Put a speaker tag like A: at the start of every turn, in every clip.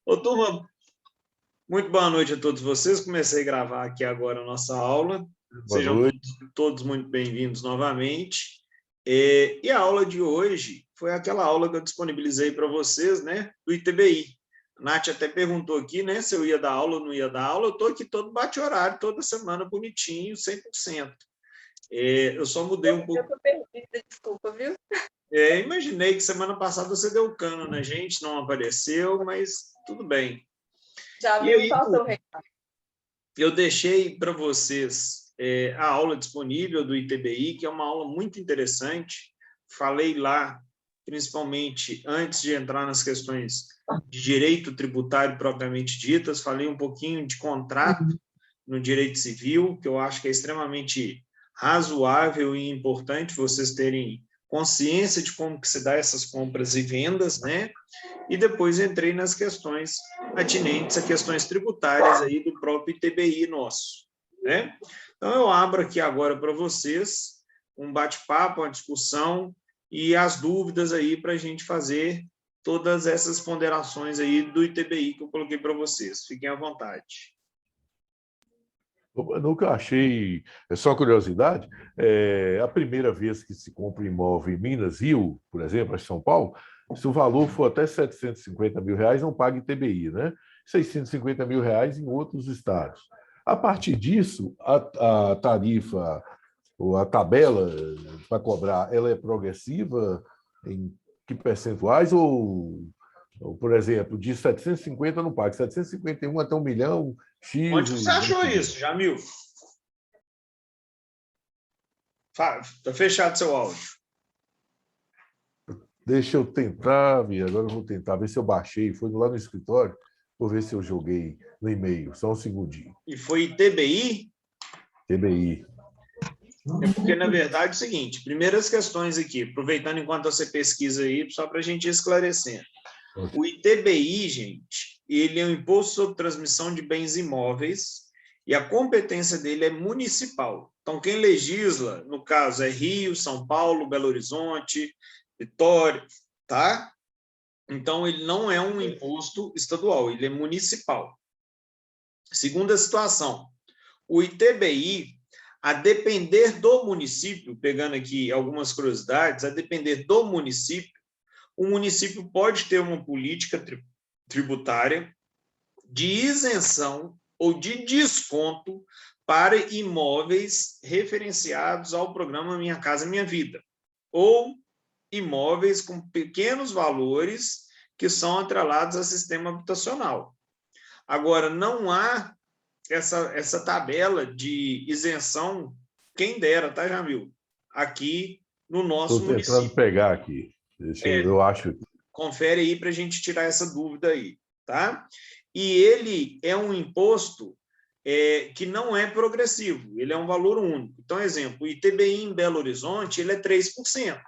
A: Ô, turma, muito boa noite a todos vocês. Comecei a gravar aqui agora a nossa aula.
B: Boa
A: Sejam
B: noite.
A: todos muito bem-vindos novamente. E a aula de hoje foi aquela aula que eu disponibilizei para vocês, né, do ITBI. A Nath até perguntou aqui, né, se eu ia dar aula ou não ia dar aula. Eu estou aqui todo bate-horário, toda semana, bonitinho, 100%. Eu só mudei um pouco.
C: Eu estou perdida, desculpa, viu?
A: Imaginei que semana passada você deu cano na gente, não apareceu, mas tudo bem.
C: Já
A: E
C: viu
A: aí,
C: qual seu recado?
A: eu deixei para vocês a aula disponível do ITBI, que é uma aula muito interessante. Falei lá, principalmente antes de entrar nas questões de direito tributário propriamente ditas, falei um pouquinho de contrato no direito civil, que eu acho que é extremamente razoável e importante vocês terem consciência de como que se dá essas compras e vendas, né? E depois entrei nas questões atinentes a questões tributárias aí do próprio ITBI nosso, né? Então, eu abro aqui agora para vocês um bate-papo, uma discussão e as dúvidas aí para a gente fazer todas essas ponderações aí do ITBI que eu coloquei para vocês. Fiquem à vontade.
B: No que eu achei, é só curiosidade, a primeira vez que se compra imóvel em Minas, Rio, por exemplo, em São Paulo, se o valor for até R$750 mil, não paga ITBI, né? R$650 mil em outros estados. A partir disso, a tarifa, ou a tabela para cobrar, ela é progressiva em que percentuais ou, por exemplo, de 750 não paga, 751 até 1 milhão, X...
A: Onde você achou isso, Jamil? Está fechado seu áudio.
B: Deixa eu tentar, agora eu vou tentar ver se eu baixei, foi lá no escritório, vou ver se eu joguei no e-mail, só um segundinho.
A: E foi ITBI?
B: TBI.
A: É porque, na verdade, é o seguinte, primeiras questões aqui, aproveitando enquanto você pesquisa aí, só para a gente esclarecer. O ITBI, gente, ele é um imposto sobre transmissão de bens imóveis e a competência dele é municipal. Então, quem legisla, no caso, é Rio, São Paulo, Belo Horizonte, Vitória, tá? Então, ele não é um imposto estadual, ele é municipal. Segunda situação, o ITBI, a depender do município, pegando aqui algumas curiosidades, a depender do município, o município pode ter uma política tributária de isenção ou de desconto para imóveis referenciados ao programa Minha Casa Minha Vida, ou imóveis com pequenos valores que são atrelados ao sistema habitacional. Agora, não há essa tabela de isenção, quem dera, tá, Jamil? Aqui no nosso município.
B: Estou tentando pegar aqui. Eu acho.
A: Confere aí para a gente tirar essa dúvida aí, tá? E ele é um imposto que não é progressivo, ele é um valor único. Então, exemplo, o ITBI em Belo Horizonte, ele é 3%.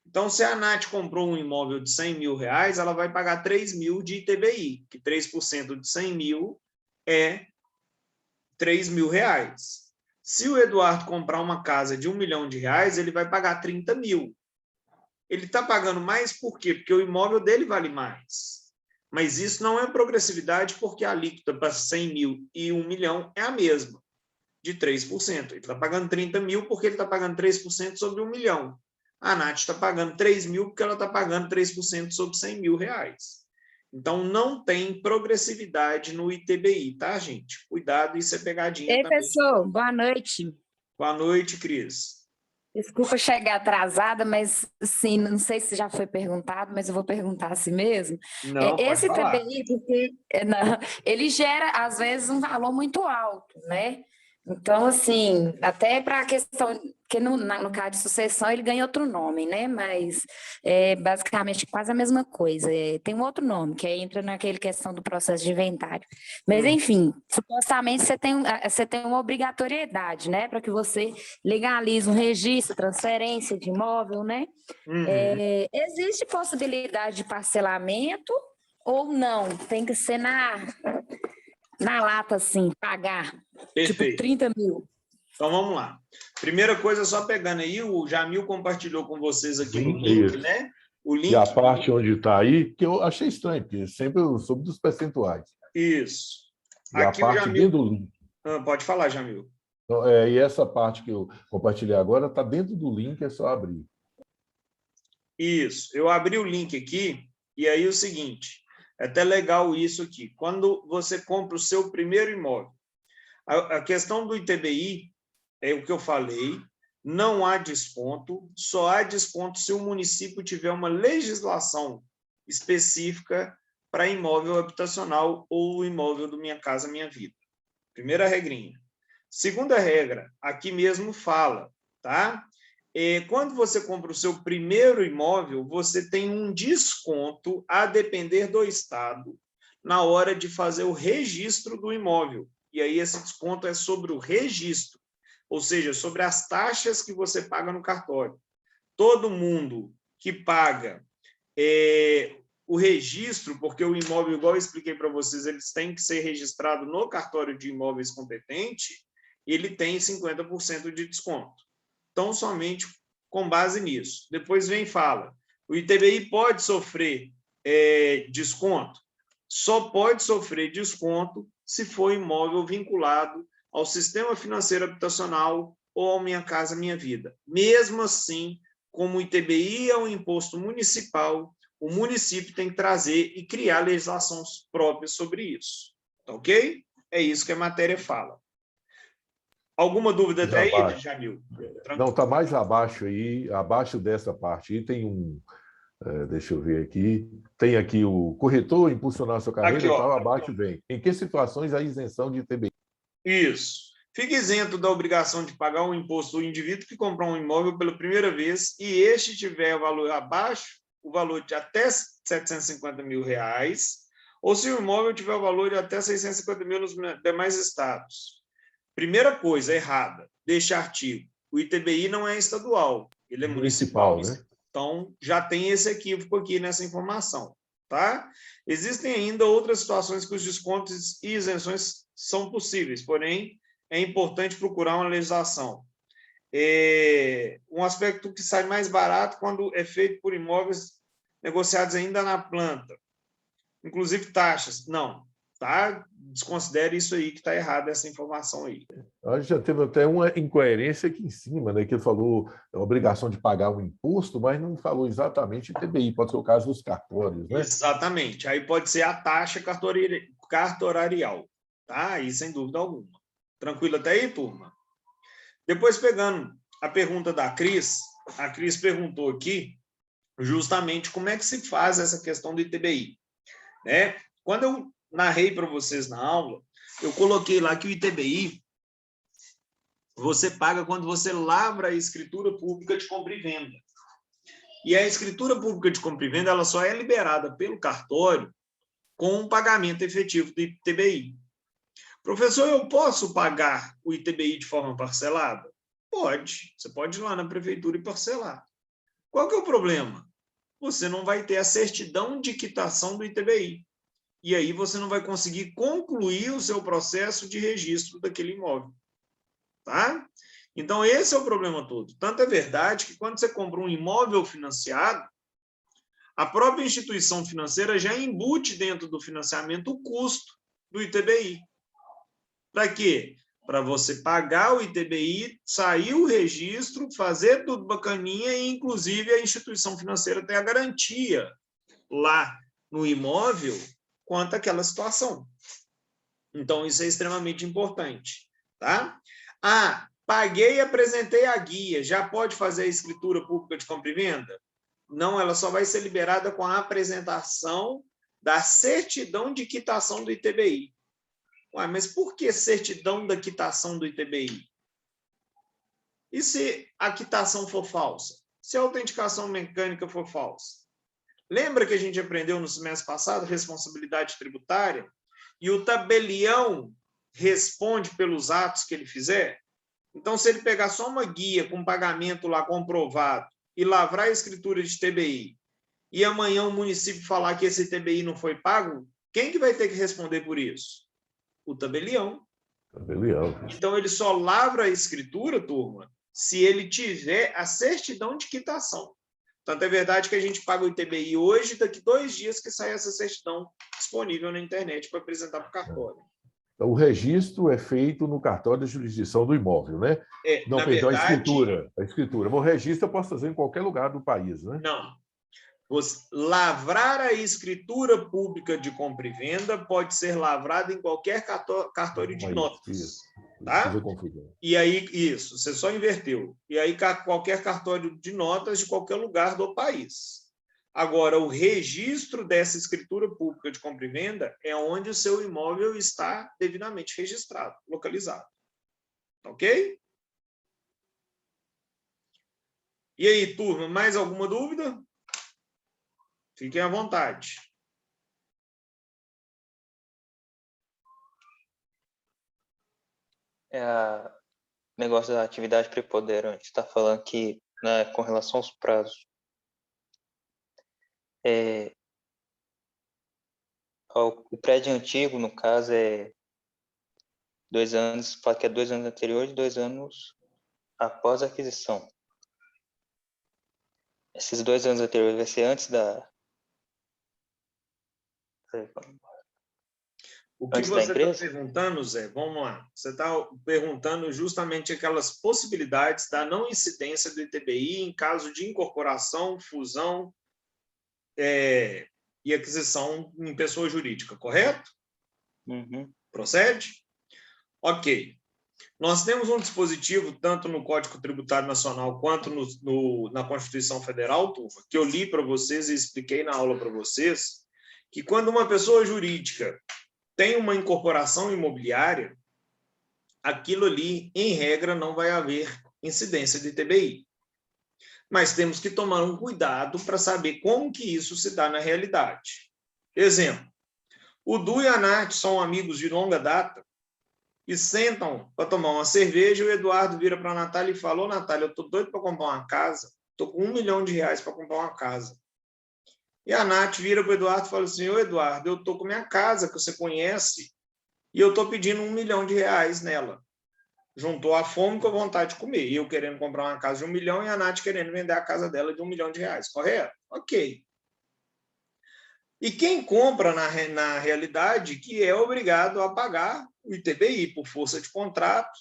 A: Então, se a Nath comprou um imóvel de R$100 mil, ela vai pagar 3 mil de ITBI, que 3% de 100 mil é R$3 mil. Se o Eduardo comprar uma casa de R$1 milhão, ele vai pagar 30 mil. Ele está pagando mais por quê? Porque o imóvel dele vale mais. Mas isso não é progressividade, porque a alíquota para 100 mil e 1 milhão é a mesma, de 3%. Ele está pagando 30 mil porque ele está pagando 3% sobre 1 milhão. A Nath está pagando 3 mil porque ela está pagando 3% sobre 100 mil reais. Então, não tem progressividade no ITBI, tá, gente? Cuidado, isso é pegadinha.
D: Ei, pessoal, boa noite.
A: Boa noite, Cris.
D: Desculpa chegar atrasada, mas assim, não sei se já foi perguntado, mas eu vou perguntar assim mesmo.
A: Não,
D: esse
A: pode falar.
D: ITBI, porque, ele gera, às vezes, um valor muito alto, né? Então, assim, até para a questão, que no caso de sucessão ele ganha outro nome, né? Mas é basicamente quase a mesma coisa. Tem um outro nome, que entra naquela questão do processo de inventário. Mas, enfim, supostamente você tem uma obrigatoriedade, né? Para que você legalize um registro, transferência de imóvel, né? Existe possibilidade de parcelamento ou não? Tem que ser na lata, assim, pagar.
A: Perfeito.
D: Tipo 30 mil.
A: Então, vamos lá. Primeira coisa, só pegando aí, o Jamil compartilhou com vocês aqui no link, né? O link...
B: E a parte onde está aí, que eu achei estranho, porque sempre eu soube dos percentuais.
A: Isso.
B: E
A: Aqui
B: a
A: o
B: parte
A: Jamil...
B: dentro do link.
A: Pode falar, Jamil.
B: Então, e essa parte que eu compartilhei agora está dentro do link, é só abrir.
A: Isso. Eu abri o link aqui, e aí o seguinte, é até legal isso aqui. Quando você compra o seu primeiro imóvel, a questão do ITBI, é o que eu falei, não há desconto, só há desconto se o município tiver uma legislação específica para imóvel habitacional ou imóvel do Minha Casa Minha Vida. Primeira regrinha. Segunda regra, aqui mesmo fala, tá? Quando você compra o seu primeiro imóvel, você tem um desconto a depender do estado na hora de fazer o registro do imóvel. E aí esse desconto é sobre o registro, ou seja, sobre as taxas que você paga no cartório. Todo mundo que paga o registro, porque o imóvel, igual eu expliquei para vocês, eles têm que ser registrados no cartório de imóveis competente, ele tem 50% de desconto. Então, somente com base nisso. Depois vem e fala, o ITBI pode sofrer desconto? Só pode sofrer desconto se for imóvel vinculado ao Sistema Financeiro Habitacional ou ao Minha Casa Minha Vida. Mesmo assim, como o ITBI é um imposto municipal, o município tem que trazer e criar legislações próprias sobre isso. Tá ok? É isso que a matéria fala. Alguma dúvida até aí, Jamil?
B: Não, está mais abaixo aí, abaixo dessa parte aí tem deixa eu ver aqui, tem aqui o corretor impulsionar a sua carreira
A: Aqui,
B: e tal, abaixo vem. Em que situações a isenção de ITBI?
A: Isso. Fica isento da obrigação de pagar um imposto do indivíduo que comprar um imóvel pela primeira vez e este tiver o valor abaixo, o valor de até R$ 750 mil, ou se o imóvel tiver o valor de até 650 mil nos demais estados. Primeira coisa errada deste artigo, o ITBI não é estadual, ele é municipal,
B: né?
A: Então, já tem esse equívoco aqui nessa informação, tá? Existem ainda outras situações que os descontos e isenções são possíveis, porém, é importante procurar uma legislação. Um aspecto que sai mais barato quando é feito por imóveis negociados ainda na planta, inclusive taxas. Não, tá? Desconsidere isso aí, que está errado essa informação aí.
B: A gente já teve até uma incoerência aqui em cima, né? Que ele falou a obrigação de pagar um imposto, mas não falou exatamente ITBI, pode ser o caso dos cartórios, né?
A: Exatamente. Aí pode ser a taxa cartorarial, tá? Aí sem dúvida alguma. Tranquilo até aí, turma? Depois, pegando a pergunta da Cris, a Cris perguntou aqui justamente como é que se faz essa questão do ITBI. Né? Quando eu narrei para vocês na aula, eu coloquei lá que o ITBI você paga quando você lavra a escritura pública de compra e venda. E a escritura pública de compra e venda ela só é liberada pelo cartório com um pagamento efetivo do ITBI. Professor, eu posso pagar o ITBI de forma parcelada? Pode. Você pode ir lá na prefeitura e parcelar. Qual que é o problema? Você não vai ter a certidão de quitação do ITBI. E aí você não vai conseguir concluir o seu processo de registro daquele imóvel. Tá? Então, esse é o problema todo. Tanto é verdade que quando você compra um imóvel financiado, a própria instituição financeira já embute dentro do financiamento o custo do ITBI. Para quê? Para você pagar o ITBI, sair o registro, fazer tudo bacaninha e, inclusive, a instituição financeira ter a garantia lá no imóvel quanto àquela situação. Então, isso é extremamente importante. Tá? Paguei e apresentei a guia. Já pode fazer a escritura pública de compra e venda? Não, ela só vai ser liberada com a apresentação da certidão de quitação do ITBI. Ué, mas por que certidão da quitação do ITBI? E se a quitação for falsa? Se a autenticação mecânica for falsa? Lembra que a gente aprendeu no semestre passado responsabilidade tributária? E o tabelião responde pelos atos que ele fizer? Então, se ele pegar só uma guia com pagamento lá comprovado e lavrar a escritura de TBI, e amanhã o município falar que esse TBI não foi pago, quem que vai ter que responder por isso? O tabelião. Então, ele só lavra a escritura, turma, se ele tiver a certidão de quitação. Tanto é verdade que a gente paga o ITBI hoje, daqui 2 dias que sai essa certidão disponível na internet para apresentar para o cartório.
B: Então, o registro é feito no cartório da jurisdição do imóvel, né? Não,
A: na
B: perdão,
A: verdade,
B: a escritura. O registro eu posso fazer em qualquer lugar do país, né?
A: Não. Lavrar a escritura pública de compra e venda pode ser lavrada em qualquer cartório de notas. Tá? E aí, isso, você só inverteu. E aí, qualquer cartório de notas de qualquer lugar do país. Agora, o registro dessa escritura pública de compra e venda é onde o seu imóvel está devidamente registrado, localizado. Ok? E aí, turma, mais alguma dúvida? Fiquem à vontade.
E: O negócio da atividade preponderante. Está falando que, né, com relação aos prazos, o prédio antigo, no caso, é 2 anos, fala que é 2 anos anteriores e 2 anos após a aquisição. Esses 2 anos anteriores vai ser antes da...
A: O que você está perguntando, Zé, vamos lá. Você está perguntando justamente aquelas possibilidades da não incidência do ITBI em caso de incorporação, fusão e aquisição em pessoa jurídica, correto?
E: Uhum.
A: Procede? Ok. Nós temos um dispositivo, tanto no Código Tributário Nacional quanto na Constituição Federal, turma, que eu li para vocês e expliquei na aula para vocês, que quando uma pessoa jurídica tem uma incorporação imobiliária, aquilo ali, em regra, não vai haver incidência de ITBI. Mas temos que tomar um cuidado para saber como que isso se dá na realidade. Exemplo, o Du e a Nath são amigos de longa data e sentam para tomar uma cerveja e o Eduardo vira para a Natália e fala: "Ô, Natália, eu estou doido para comprar uma casa, estou com R$1 milhão para comprar uma casa." E a Nath vira para o Eduardo e fala assim: "Ô, Eduardo, eu estou com minha casa, que você conhece, e eu estou pedindo R$1 milhão nela." Juntou a fome com a vontade de comer. Eu querendo comprar uma casa de R$1 milhão e a Nath querendo vender a casa dela de R$1 milhão, correto? Ok. E quem compra, na realidade, que é obrigado a pagar o ITBI por força de contrato.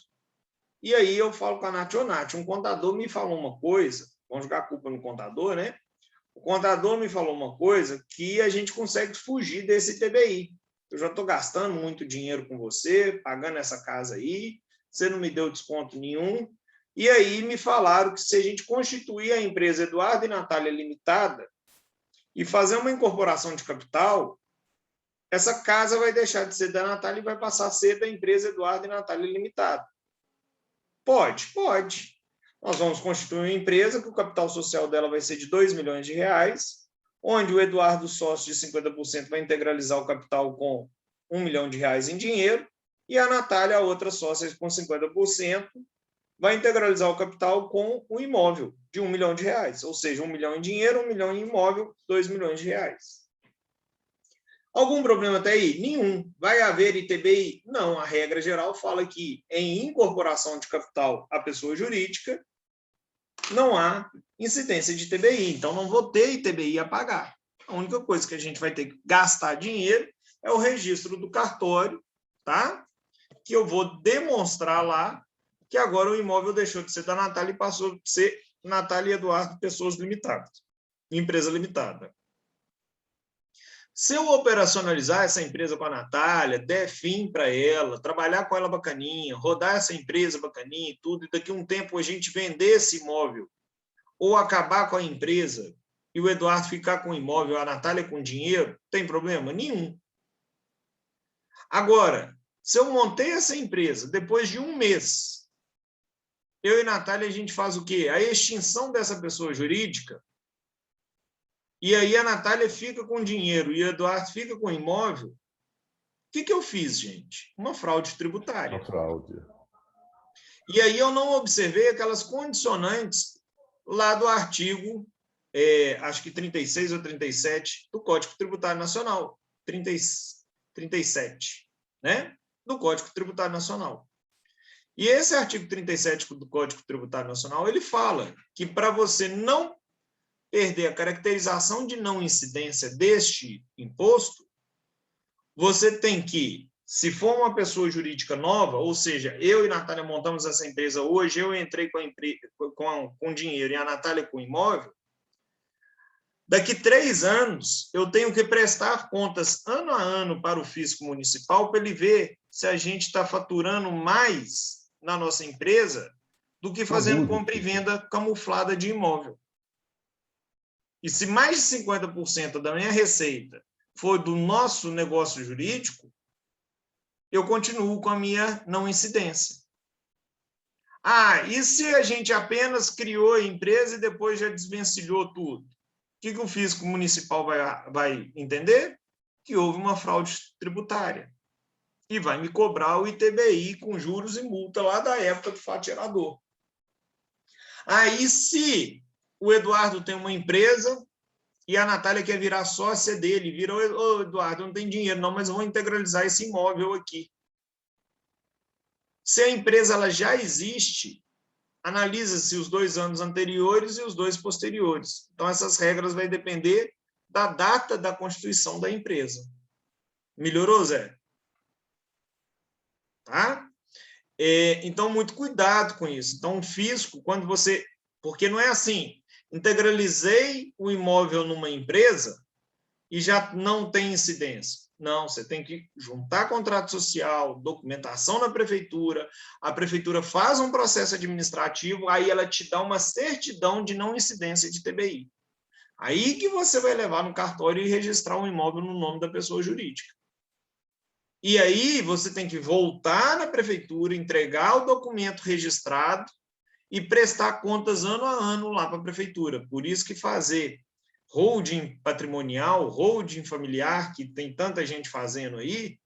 A: E aí eu falo com a Nath: "Ô, Nath, um contador me falou uma coisa," vamos jogar a culpa no contador, né? "O contador me falou uma coisa que a gente consegue fugir desse ITBI. Eu já estou gastando muito dinheiro com você, pagando essa casa aí, você não me deu desconto nenhum." E aí me falaram que se a gente constituir a empresa Eduardo e Natália Limitada e fazer uma incorporação de capital, essa casa vai deixar de ser da Natália e vai passar a ser da empresa Eduardo e Natália Limitada. Pode, pode. Nós vamos constituir uma empresa que o capital social dela vai ser de R$2 milhões, onde o Eduardo, sócio de 50%, vai integralizar o capital com R$1 milhão em dinheiro, e a Natália, a outra sócia, com 50%, vai integralizar o capital com o imóvel de R$1 milhão, ou seja, R$1 milhão em dinheiro, R$1 milhão em imóvel, R$2 milhões. Algum problema até aí? Nenhum. Vai haver ITBI? Não. A regra geral fala que em incorporação de capital à pessoa jurídica não há incidência de ITBI. Então, não vou ter ITBI a pagar. A única coisa que a gente vai ter que gastar dinheiro é o registro do cartório, tá? Que eu vou demonstrar lá que agora o imóvel deixou de ser da Natália e passou a ser Natália e Eduardo, pessoas limitadas, empresa limitada. Se eu operacionalizar essa empresa com a Natália, der fim para ela, trabalhar com ela bacaninha, rodar essa empresa bacaninha e tudo, e daqui a um tempo a gente vender esse imóvel, ou acabar com a empresa, e o Eduardo ficar com o imóvel, a Natália com dinheiro, tem problema nenhum. Agora, se eu montei essa empresa, depois de 1 mês, eu e a Natália, a gente faz o quê? A extinção dessa pessoa jurídica, e aí a Natália fica com dinheiro e o Eduardo fica com imóvel. O que eu fiz, gente? Uma fraude tributária.
B: Uma fraude.
A: E aí eu não observei aquelas condicionantes lá do artigo, acho que 36 ou 37 do Código Tributário Nacional. 37, né? Do Código Tributário Nacional. E esse artigo 37 do Código Tributário Nacional, ele fala que para você não perder a caracterização de não incidência deste imposto, você tem que, se for uma pessoa jurídica nova, ou seja, eu e a Natália montamos essa empresa hoje, eu entrei com dinheiro e a Natália com imóvel, daqui 3 anos, eu tenho que prestar contas ano a ano para o fisco municipal para ele ver se a gente está faturando mais na nossa empresa do que fazendo compra e venda camuflada de imóvel. E se mais de 50% da minha receita for do nosso negócio jurídico, eu continuo com a minha não incidência. Ah, e se a gente apenas criou a empresa e depois já desvencilhou tudo? O que o fisco municipal vai entender? Que houve uma fraude tributária. E vai me cobrar o ITBI com juros e multa lá da época do fato gerador. Aí, se o Eduardo tem uma empresa e a Natália quer virar sócia dele, vira, ô Eduardo, não tem dinheiro não, mas eu vou integralizar esse imóvel aqui. Se a empresa ela já existe, analisa-se os 2 anos anteriores e os 2 posteriores. Então, essas regras vão depender da data da constituição da empresa. Melhorou, Zé? Tá? Então, muito cuidado com isso. Então, o fisco, quando você... Porque não é assim, integralizei o imóvel numa empresa e já não tem incidência. Não, você tem que juntar contrato social, documentação na prefeitura, a prefeitura faz um processo administrativo, aí ela te dá uma certidão de não incidência de TBI. Aí que você vai levar no cartório e registrar um imóvel no nome da pessoa jurídica. E aí você tem que voltar na prefeitura, entregar o documento registrado e prestar contas ano a ano lá para a prefeitura. Por isso que fazer holding patrimonial, holding familiar, que tem tanta gente fazendo aí,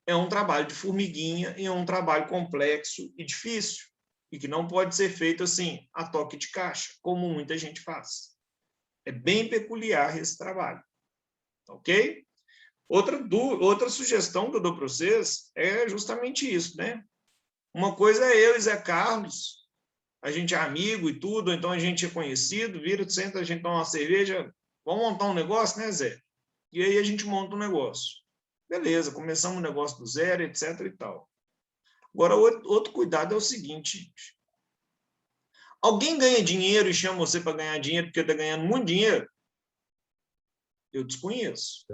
A: é um trabalho de formiguinha e é um trabalho complexo e difícil, e que não pode ser feito assim, a toque de caixa, como muita gente faz. É bem peculiar esse trabalho. Ok? Outra sugestão que eu dou para vocês é justamente isso, né? Uma coisa é eu e Zé Carlos, a gente é amigo e tudo, então a gente é conhecido, vira, senta, a gente toma uma cerveja, vamos montar um negócio, né, Zé? E aí a gente monta um negócio. Beleza, começamos um negócio do zero, etc. e tal. Agora, outro cuidado é o seguinte. Alguém ganha dinheiro e chama você para ganhar dinheiro porque está ganhando muito dinheiro? Eu desconheço.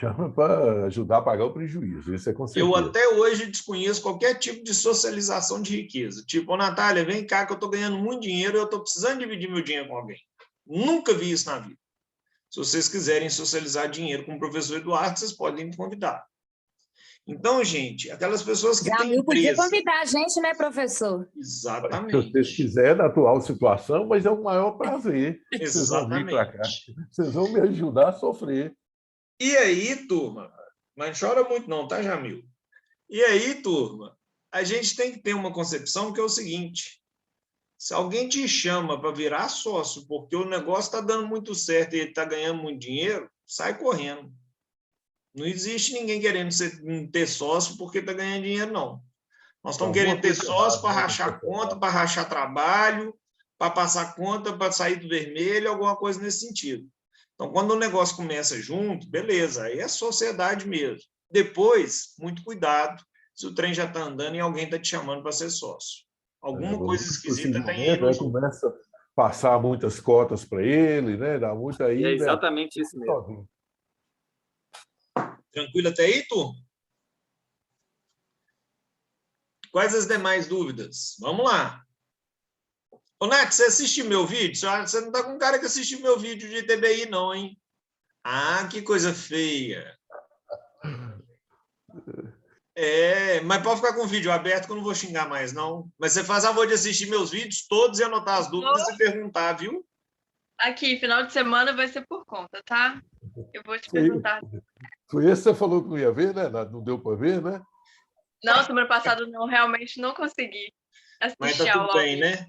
B: Chama para ajudar a pagar o prejuízo, isso é com certeza.
A: Eu até hoje desconheço qualquer tipo de socialização de riqueza. Tipo, Natália, vem cá que eu estou ganhando muito dinheiro e eu estou precisando dividir meu dinheiro com alguém. Nunca vi isso na vida. Se vocês quiserem socializar dinheiro com o professor Eduardo, vocês podem me convidar. Então, gente, aquelas pessoas que têm empresa...
D: podia convidar a gente, né, professor?
A: Exatamente.
B: Se vocês quiserem, na atual situação, mas é um maior prazer. Vocês vão vir para cá. Vocês vão me ajudar a sofrer.
A: E aí, turma, mas chora muito não, tá, Jamil? E aí, turma, a gente tem que ter uma concepção que é o seguinte: se alguém te chama para virar sócio porque o negócio está dando muito certo e ele está ganhando muito dinheiro, sai correndo. Não existe ninguém querendo ter sócio porque está ganhando dinheiro, não. Nós estamos querendo ter sócio para rachar conta, para rachar trabalho, para passar conta, para sair do vermelho, alguma coisa nesse sentido. Então, quando o negócio começa junto, beleza, aí é sociedade mesmo. Depois, muito cuidado se o trem já está andando e alguém está te chamando para ser sócio. Alguma coisa esquisita tem aí no jogo.
B: Começa a passar muitas cotas para ele, né? Dá muito aí.
F: É exatamente isso mesmo.
A: Tranquilo até aí, turma? Quais as demais dúvidas? Vamos lá. Ô, Nath, você assistiu meu vídeo? Você não está com cara que assistiu meu vídeo de TBI, não, hein? Ah, que coisa feia. Mas pode ficar com o vídeo aberto que eu não vou xingar mais, não. Mas você faz favor de assistir meus vídeos todos e anotar as dúvidas e perguntar, viu?
C: Aqui, final de semana vai ser por conta, tá? Eu vou te perguntar.
B: Foi esse que você falou que não ia ver, né? Não deu para ver, né?
C: Não, semana passada não, realmente não consegui assistir.
A: Mas tá tudo bem, né?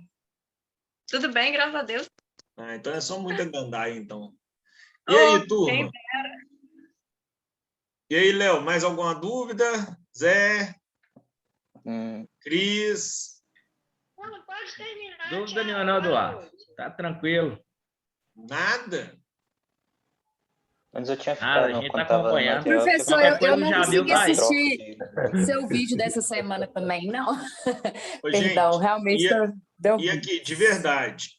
C: Tudo bem, graças a Deus.
A: Ah, então é só muita gandaia, então. E aí, turma? E aí, Léo, mais alguma dúvida? Zé? Cris?
F: Dúvida nenhuma, não, Eduardo. Tá tranquilo.
A: Nada.
E: Antes eu tinha
F: A
E: ficado
F: gente
E: quando
F: tá
E: tava no
F: acompanhando.
E: material,
D: Professor,
E: qualquer
D: eu
E: coisa
D: não
F: Jamil
D: consegui
F: tá aí.
D: assistir seu vídeo dessa semana também, não.
A: Ô,
D: Perdão,
A: gente,
D: realmente
A: e,
D: deu
A: e
D: ruim.
A: aqui, de verdade,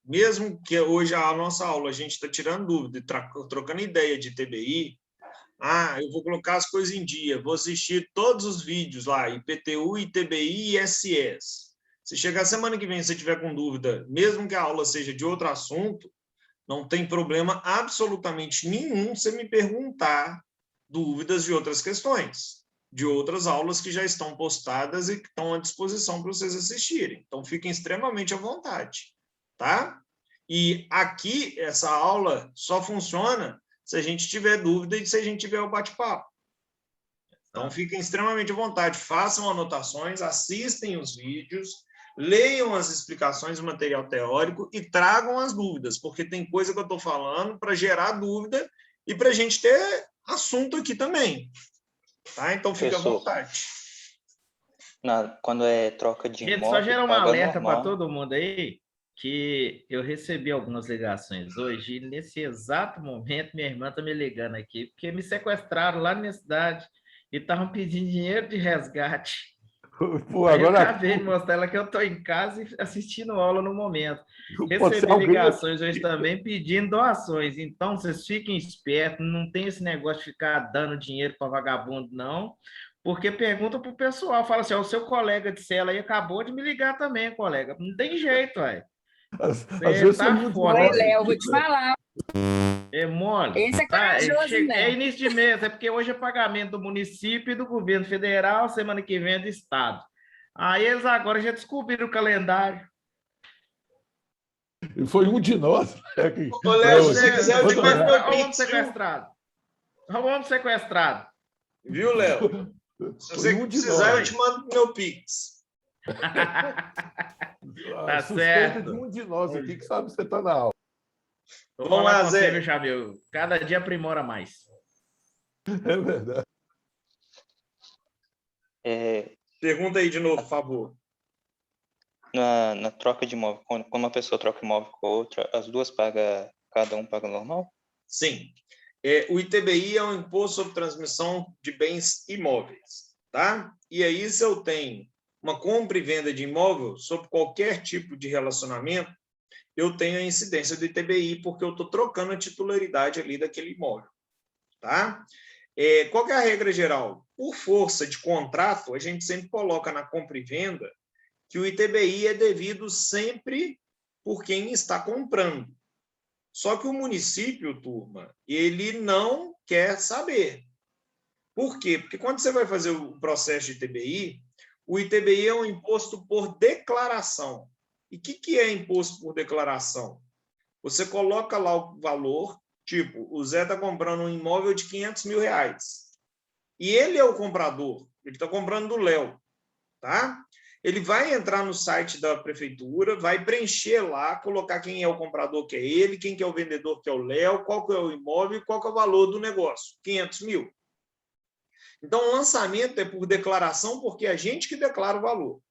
A: mesmo que hoje a nossa aula a gente está tirando dúvida, trocando ideia de TBI, eu vou colocar as coisas em dia, vou assistir todos os vídeos lá, IPTU, ITBI e ISS. Se chegar semana que vem, se você tiver com dúvida, mesmo que a aula seja de outro assunto, não tem problema absolutamente nenhum você me perguntar dúvidas de outras questões, de outras aulas que já estão postadas e que estão à disposição para vocês assistirem. Então, fiquem extremamente à vontade, tá? E aqui, essa aula só funciona se a gente tiver dúvida e se a gente tiver o bate-papo. Então, fiquem extremamente à vontade, façam anotações, assistem os vídeos, leiam as explicações do material teórico e tragam as dúvidas, porque tem coisa que eu estou falando para gerar dúvida e para a gente ter assunto aqui também. Tá? Então, fica à vontade.
E: Quando é troca de
F: Gente,
E: imóvel,
F: só gerar um
E: paga
F: alerta para
E: normal.
F: todo mundo aí, que eu recebi algumas ligações hoje, e nesse exato momento minha irmã está me ligando aqui, porque me sequestraram lá na minha cidade e estavam pedindo dinheiro de resgate.
B: Pô,
F: Aí eu
B: agora
F: acabei de mostrar ela que eu estou em casa e assistindo aula no momento.
B: pode ser
F: Recebi
B: alguém
F: ligações hoje também pedindo doações. Então, vocês fiquem espertos, não tem esse negócio de ficar dando dinheiro para vagabundo, não. Porque pergunta para o pessoal, fala assim, o seu colega de cela aí acabou de me ligar também, colega. Não tem jeito, ué.
B: às
F: Você
B: vezes
F: tá
B: são
F: foda,
D: Oi,
F: velho.
D: Léo, vou te falar.
F: É mole.
D: Esse é
F: Tá?
D: corajoso, né?
F: É início de mês, é porque hoje é pagamento do município e do governo federal, semana que vem é do estado. Aí eles agora já descobriram o calendário.
B: Foi um de nós.
A: Ô, Léo, se você quiser, eu te mando meu
F: Olha o homem
A: Pix, viu?
F: sequestrado. Olha o homem sequestrado.
A: Viu, Léo? Se
B: Foi
A: você
B: um de
A: precisar, eu
B: nós.
A: te mando meu Pix.
F: Tá
B: Suspeita
F: certo.
B: de um de nós aqui que sabe que você está na aula.
F: Vou
A: Vamos
F: falar
A: lá,
F: com
A: Zé.
F: você, meu Jamil. Cada dia aprimora mais.
B: É verdade.
A: Pergunta aí de novo, por favor.
E: Na troca de imóvel, quando uma pessoa troca imóvel com outra, as duas pagam, cada um paga normal?
A: Sim. O ITBI é um imposto sobre transmissão de bens imóveis, tá? E aí, se eu tenho uma compra e venda de imóvel, sobre qualquer tipo de relacionamento, eu tenho a incidência do ITBI, porque eu estou trocando a titularidade ali daquele imóvel, tá? Qual que é a regra geral? Por força de contrato, a gente sempre coloca na compra e venda que o ITBI é devido sempre por quem está comprando. Só que o município, turma, ele não quer saber. Por quê? Porque quando você vai fazer o processo de ITBI, o ITBI é um imposto por declaração. E o que é imposto por declaração? Você coloca lá o valor, tipo, o Zé está comprando um imóvel de R$500 mil. E ele é o comprador, ele está comprando do Léo, tá? Ele vai entrar no site da prefeitura, vai preencher lá, colocar quem é o comprador, que é ele, quem que é o vendedor, que é o Léo, qual que é o imóvel e qual que é o valor do negócio, 500 mil. Então, o lançamento é por declaração, porque é a gente que declara o valor.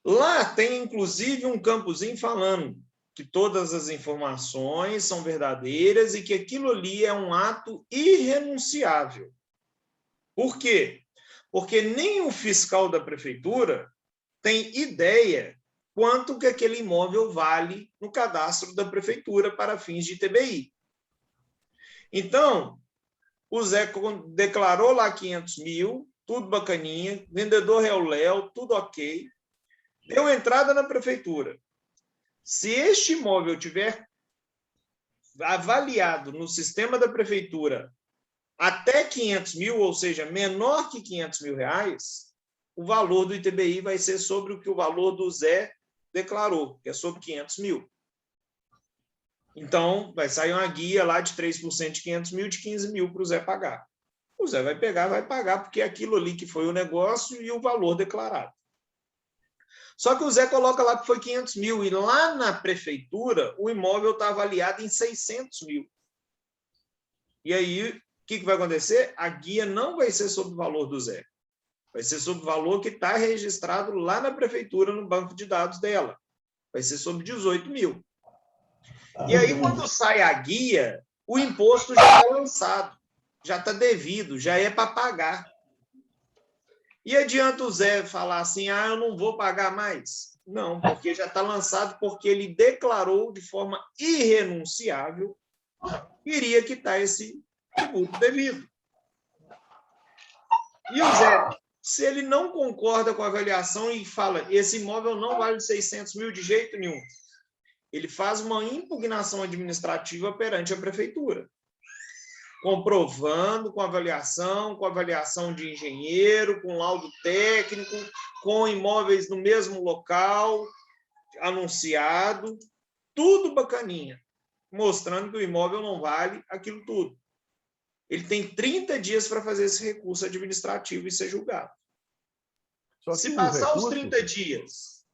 A: Lá tem, inclusive, um campozinho falando que todas as informações são verdadeiras e que aquilo ali é um ato irrenunciável. Por quê? Porque nem o fiscal da prefeitura tem ideia quanto que aquele imóvel vale no cadastro da prefeitura para fins de ITBI. Então, o Zé declarou lá 500 mil, tudo bacaninha, vendedor é o Léo, tudo ok, deu entrada na prefeitura. Se este imóvel tiver avaliado no sistema da prefeitura até 500 mil, ou seja, menor que 500 mil reais, o valor do ITBI vai ser sobre o que o valor do Zé declarou, que é sobre 500 mil. Então, vai sair uma guia lá de 3% de 500 mil, de 15 mil para o Zé pagar. O Zé vai pegar, vai pagar, porque é aquilo ali que foi o negócio e o valor declarado. Só que o Zé coloca lá que foi 500 mil, e lá na prefeitura, o imóvel está avaliado em 600 mil. E aí, o que vai acontecer? A guia não vai ser sobre o valor do Zé. Vai ser sobre o valor que está registrado lá na prefeitura, no banco de dados dela. Vai ser sobre 18 mil. E aí, quando sai a guia, o imposto já está lançado, já está devido, já é para pagar. E adianta o Zé falar assim, eu não vou pagar mais? Não, porque já está lançado, porque ele declarou de forma irrenunciável que iria quitar esse tributo devido. E o Zé, se ele não concorda com a avaliação e fala, esse imóvel não vale 600 mil de jeito nenhum, ele faz uma impugnação administrativa perante a prefeitura, comprovando com avaliação de engenheiro, com laudo técnico, com imóveis no mesmo local, anunciado, tudo bacaninha, mostrando que o imóvel não vale aquilo tudo. Ele tem 30 dias para fazer esse recurso administrativo e ser julgado. Se passar os 30 dias,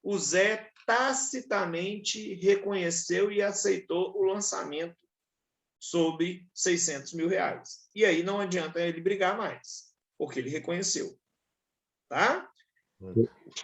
A: o Zé tacitamente reconheceu e aceitou o lançamento sobre 600 mil reais. E aí não adianta ele brigar mais, porque ele reconheceu. Tá?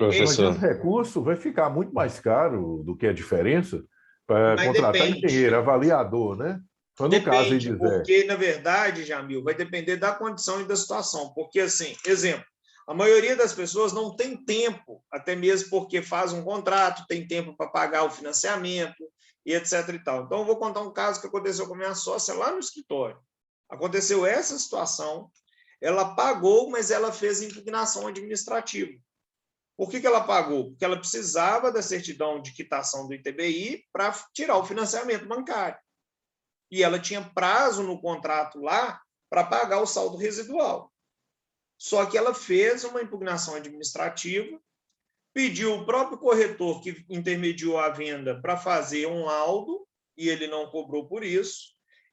B: Mas esse recurso vai ficar muito mais caro do que a diferença para contratar engenheiro, avaliador, né?
A: Depende, porque, na verdade, Jamil, vai depender da condição e da situação. Porque, assim, exemplo, a maioria das pessoas não tem tempo, até mesmo porque faz um contrato, tem tempo para pagar o financiamento e etc. e tal. Então, eu vou contar um caso que aconteceu com a minha sócia lá no escritório. Aconteceu essa situação, ela pagou, mas ela fez impugnação administrativa. Por que ela pagou? Porque ela precisava da certidão de quitação do ITBI para tirar o financiamento bancário. E ela tinha prazo no contrato lá para pagar o saldo residual. Só que ela fez uma impugnação administrativa, pediu o próprio corretor que intermediou a venda para fazer um laudo, e ele não cobrou por isso,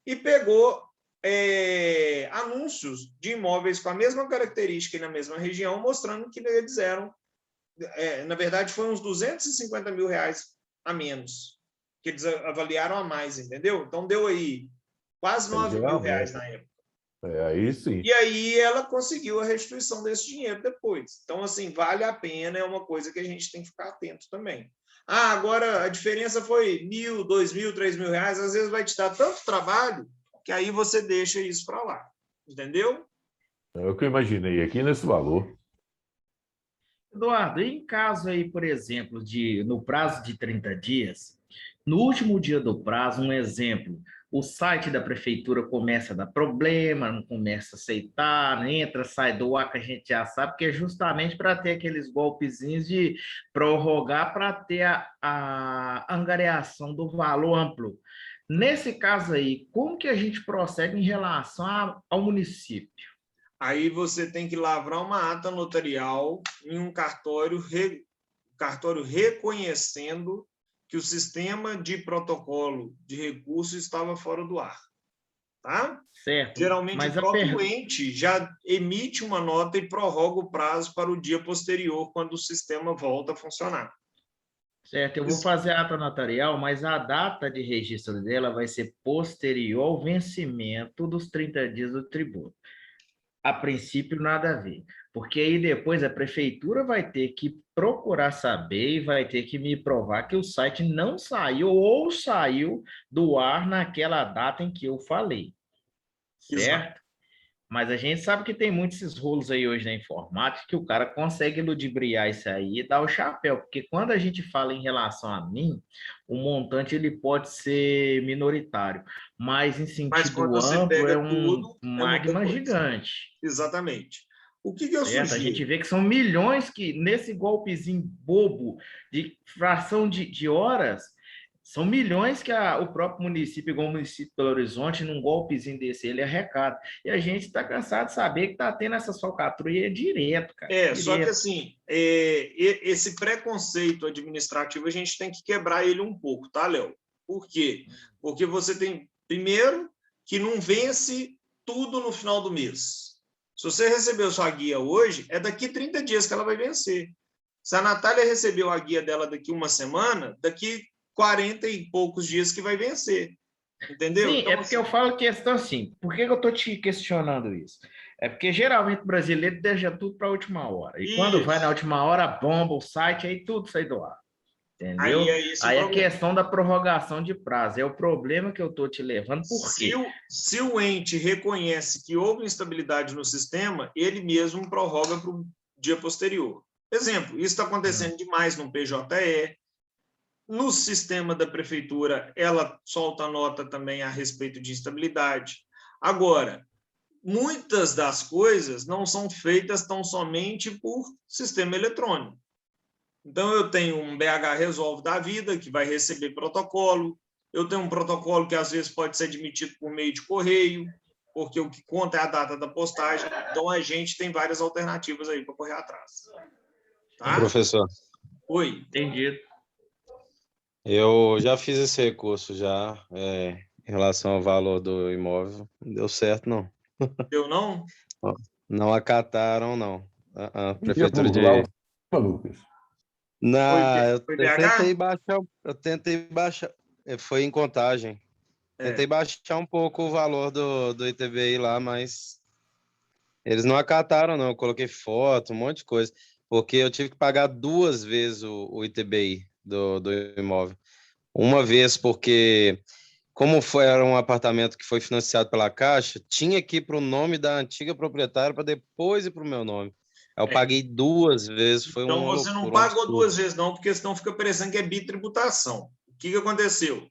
A: e pegou anúncios de imóveis com a mesma característica e na mesma região, mostrando que eles eram, na verdade, foi uns 250 mil reais a menos, que eles avaliaram a mais, entendeu? Então, deu aí quase 9 mil reais na época.
B: Aí sim.
A: E aí ela conseguiu a restituição desse dinheiro depois. Então, assim, vale a pena, é uma coisa que a gente tem que ficar atento também. Agora a diferença foi 1.000, 2.000, 3.000 reais, às vezes vai te dar tanto trabalho que aí você deixa isso para lá, entendeu?
B: É o que eu imaginei aqui nesse valor.
F: Eduardo, em caso aí, por exemplo, no prazo de 30 dias, no último dia do prazo, um exemplo, o site da prefeitura começa a dar problema, não começa a aceitar, entra, sai do ar, que a gente já sabe, que é justamente para ter aqueles golpezinhos de prorrogar para ter a angariação do valor amplo. Nesse caso aí, como que a gente procede em relação ao município?
A: Aí você tem que lavrar uma ata notarial em um cartório reconhecendo que o sistema de protocolo de recurso estava fora do ar. Tá?
F: Certo.
A: Geralmente, o próprio ente já emite uma nota e prorroga o prazo para o dia posterior, quando o sistema volta a funcionar.
F: Certo, eu vou fazer a ata notarial, mas a data de registro dela vai ser posterior ao vencimento dos 30 dias do tributo. A princípio, nada a ver, porque aí depois a prefeitura vai ter que procurar saber e vai ter que me provar que o site não saiu ou saiu do ar naquela data em que eu falei, certo? Exato. Mas a gente sabe que tem muitos esses rolos aí hoje na informática que o cara consegue ludibriar isso aí e dar o chapéu, porque quando a gente fala em relação a mim, o montante ele pode ser minoritário, mas em sentido amplo é um magma gigante.
A: Exatamente. O que eu sugiro?
F: A gente vê que são milhões que, nesse golpezinho bobo de fração de horas, são milhões que o próprio município, igual o município de Belo Horizonte, num golpezinho desse, ele arrecada. E a gente está cansado de saber que está tendo essa falcatrua direto, cara. Direto.
A: Só que assim, esse preconceito administrativo, a gente tem que quebrar ele um pouco, tá, Léo? Por quê? Porque você tem, primeiro, que não vence tudo no final do mês. Se você recebeu sua guia hoje, é daqui 30 dias que ela vai vencer. Se a Natália recebeu a guia dela daqui uma semana, daqui 40 e poucos dias que vai vencer. Entendeu?
F: Sim,
A: então,
F: é porque eu falo questão assim. Por que eu estou te questionando isso? É porque geralmente o brasileiro deixa tudo para a última hora. E quando vai na última hora, bomba o site, aí tudo sai do ar. Entendeu?
A: Aí é esse o
F: Aí a
A: problema.
F: questão da prorrogação de prazo é o problema que eu estou te levando. Por quê?
A: Se o ente reconhece que houve instabilidade no sistema, ele mesmo prorroga para o dia posterior. Exemplo, isso está acontecendo demais no PJE. No sistema da prefeitura, ela solta nota também a respeito de instabilidade. Agora, muitas das coisas não são feitas tão somente por sistema eletrônico. Então, eu tenho um BH Resolve da vida, que vai receber protocolo. Eu tenho um protocolo que, às vezes, pode ser admitido por meio de correio, porque o que conta é a data da postagem. Então, a gente tem várias alternativas aí para correr atrás. Tá?
G: Professor,
A: Oi.
F: Entendido.
G: eu já fiz esse recurso já, em relação ao valor do imóvel. Não deu certo, não.
A: Eu não?
G: Não acataram, não. A
B: E
G: prefeitura de...
B: lá, Lucas?
G: Não, eu
A: Foi
G: tentei
A: BH?
G: baixar, foi em Contagem. Tentei baixar um pouco o valor do ITBI lá, mas eles não acataram, não. Eu coloquei foto, um monte de coisa, porque eu tive que pagar 2 vezes o ITBI do imóvel. Uma vez porque, como era um apartamento que foi financiado pela Caixa, tinha que ir para o nome da antiga proprietária para depois ir para o meu nome. Aí eu paguei 2 vezes, foi
A: Então,
G: uma
A: você não
G: loucura, um
A: pagou
G: absurdo.
A: 2 vezes, não, porque senão fica parecendo que é bitributação. O que aconteceu?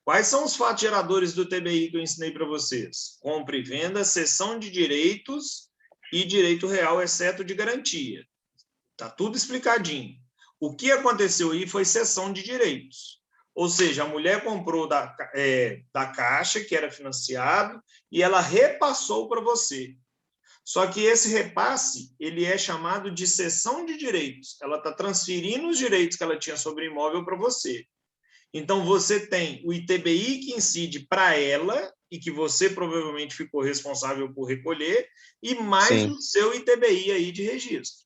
A: Quais são os fatos geradores do TBI que eu ensinei para vocês? Compra e venda, cessão de direitos e direito real, exceto de garantia. Está tudo explicadinho. O que aconteceu aí foi cessão de direitos. Ou seja, a mulher comprou da Caixa, que era financiado, e ela repassou para você. Só que esse repasse, ele é chamado de cessão de direitos. Ela está transferindo os direitos que ela tinha sobre o imóvel para você. Então, você tem o ITBI que incide para ela e que você provavelmente ficou responsável por recolher, e mais o seu ITBI aí de registro.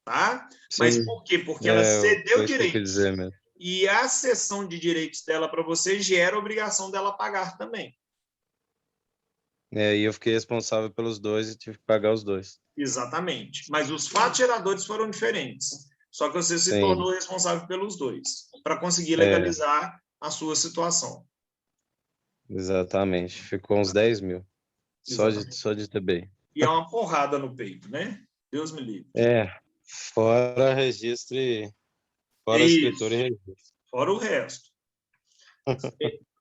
A: Tá? Mas por quê? Porque ela cedeu
G: foi isso que eu quis
A: direitos.
G: dizer mesmo.
A: E a cessão de direitos dela para você gera a obrigação dela pagar também.
G: E eu fiquei responsável pelos 2 e tive que pagar os 2.
A: Exatamente. Mas os fatos geradores foram diferentes. Só que você se tornou responsável pelos 2, para conseguir legalizar a sua situação.
G: Exatamente. Ficou uns 10 mil. Só de TBI.
A: E é uma porrada no peito, né? Deus me livre.
G: Fora registro fora escritura e registro.
A: Fora o resto.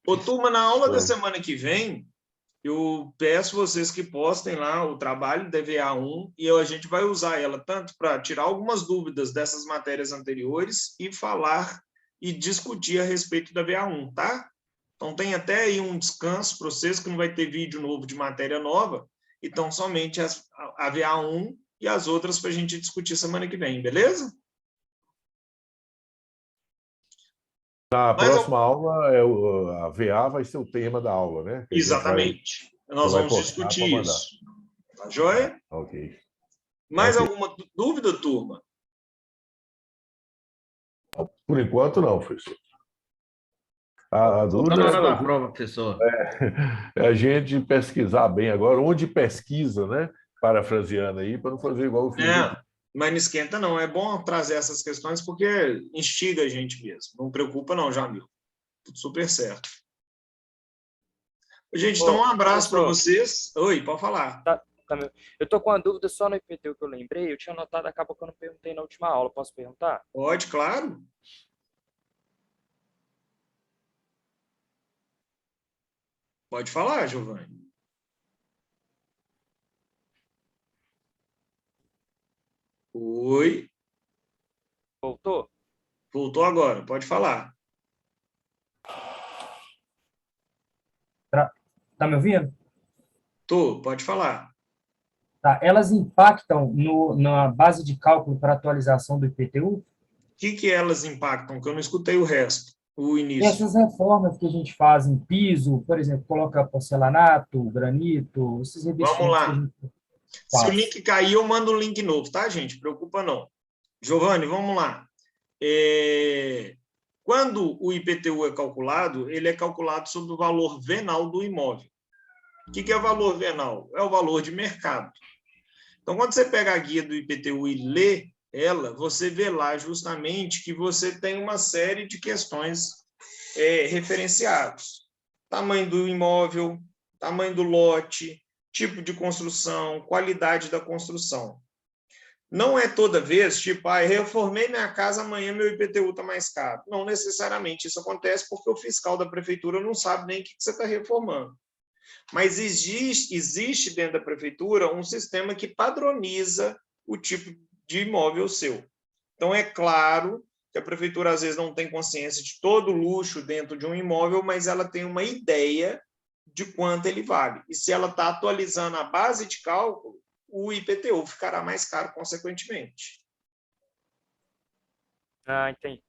A: Ô, turma, na aula da semana que vem, eu peço vocês que postem lá o trabalho da VA1 e a gente vai usar ela tanto para tirar algumas dúvidas dessas matérias anteriores e falar e discutir a respeito da VA1, tá? Então tem até aí um descanso para vocês, que não vai ter vídeo novo de matéria nova, então somente a VA1 e as outras para a gente discutir semana que vem, beleza?
B: Na próxima aula, a VA vai ser o tema da aula, né?
A: Exatamente. Nós vamos discutir isso. Tá joia?
B: Ok.
A: Mais alguma dúvida, turma?
B: Por enquanto, não, professor. A dúvida
F: Não, da prova, professor.
B: É a gente pesquisar bem agora, onde pesquisa, né? Parafraseando aí, para não fazer igual o filho.
A: Mas não esquenta, não. É bom trazer essas questões porque instiga a gente mesmo. Não preocupa, não, Jamil. Tudo super certo. Gente, então um abraço para vocês. Oi, pode falar.
H: Eu estou com uma dúvida só no IPTU que eu lembrei. Eu tinha anotado, acabou que eu não perguntei na última aula. Posso perguntar?
A: Pode, claro. Pode falar, Giovanni. Oi.
H: Voltou?
A: Voltou agora, pode falar.
I: Tá me ouvindo?
A: Tô, pode falar.
I: Tá. Elas impactam na base de cálculo para atualização do IPTU?
A: O que elas impactam? Que eu não escutei o resto, o início.
I: Essas reformas que a gente faz em piso, por exemplo, coloca porcelanato, granito, esses revestimentos.
A: Vamos lá. Se o link cair, eu mando um link novo, tá, gente? Preocupa não. Giovanni, vamos lá. Quando o IPTU é calculado, ele é calculado sobre o valor venal do imóvel. O que é o valor venal? É o valor de mercado. Então, quando você pega a guia do IPTU e lê, você vê lá justamente que você tem uma série de questões referenciadas. Tamanho do imóvel, tamanho do lote, tipo de construção, qualidade da construção. Não é toda vez, tipo, reformei minha casa, amanhã meu IPTU está mais caro. Não necessariamente isso acontece porque o fiscal da prefeitura não sabe nem o que você está reformando. Mas existe dentro da prefeitura um sistema que padroniza o tipo de imóvel seu. Então, é claro que a prefeitura, às vezes, não tem consciência de todo o luxo dentro de um imóvel, mas ela tem uma ideia de quanto ele vale. E se ela está atualizando a base de cálculo, o IPTU ficará mais caro, consequentemente.
H: Ah, entendi.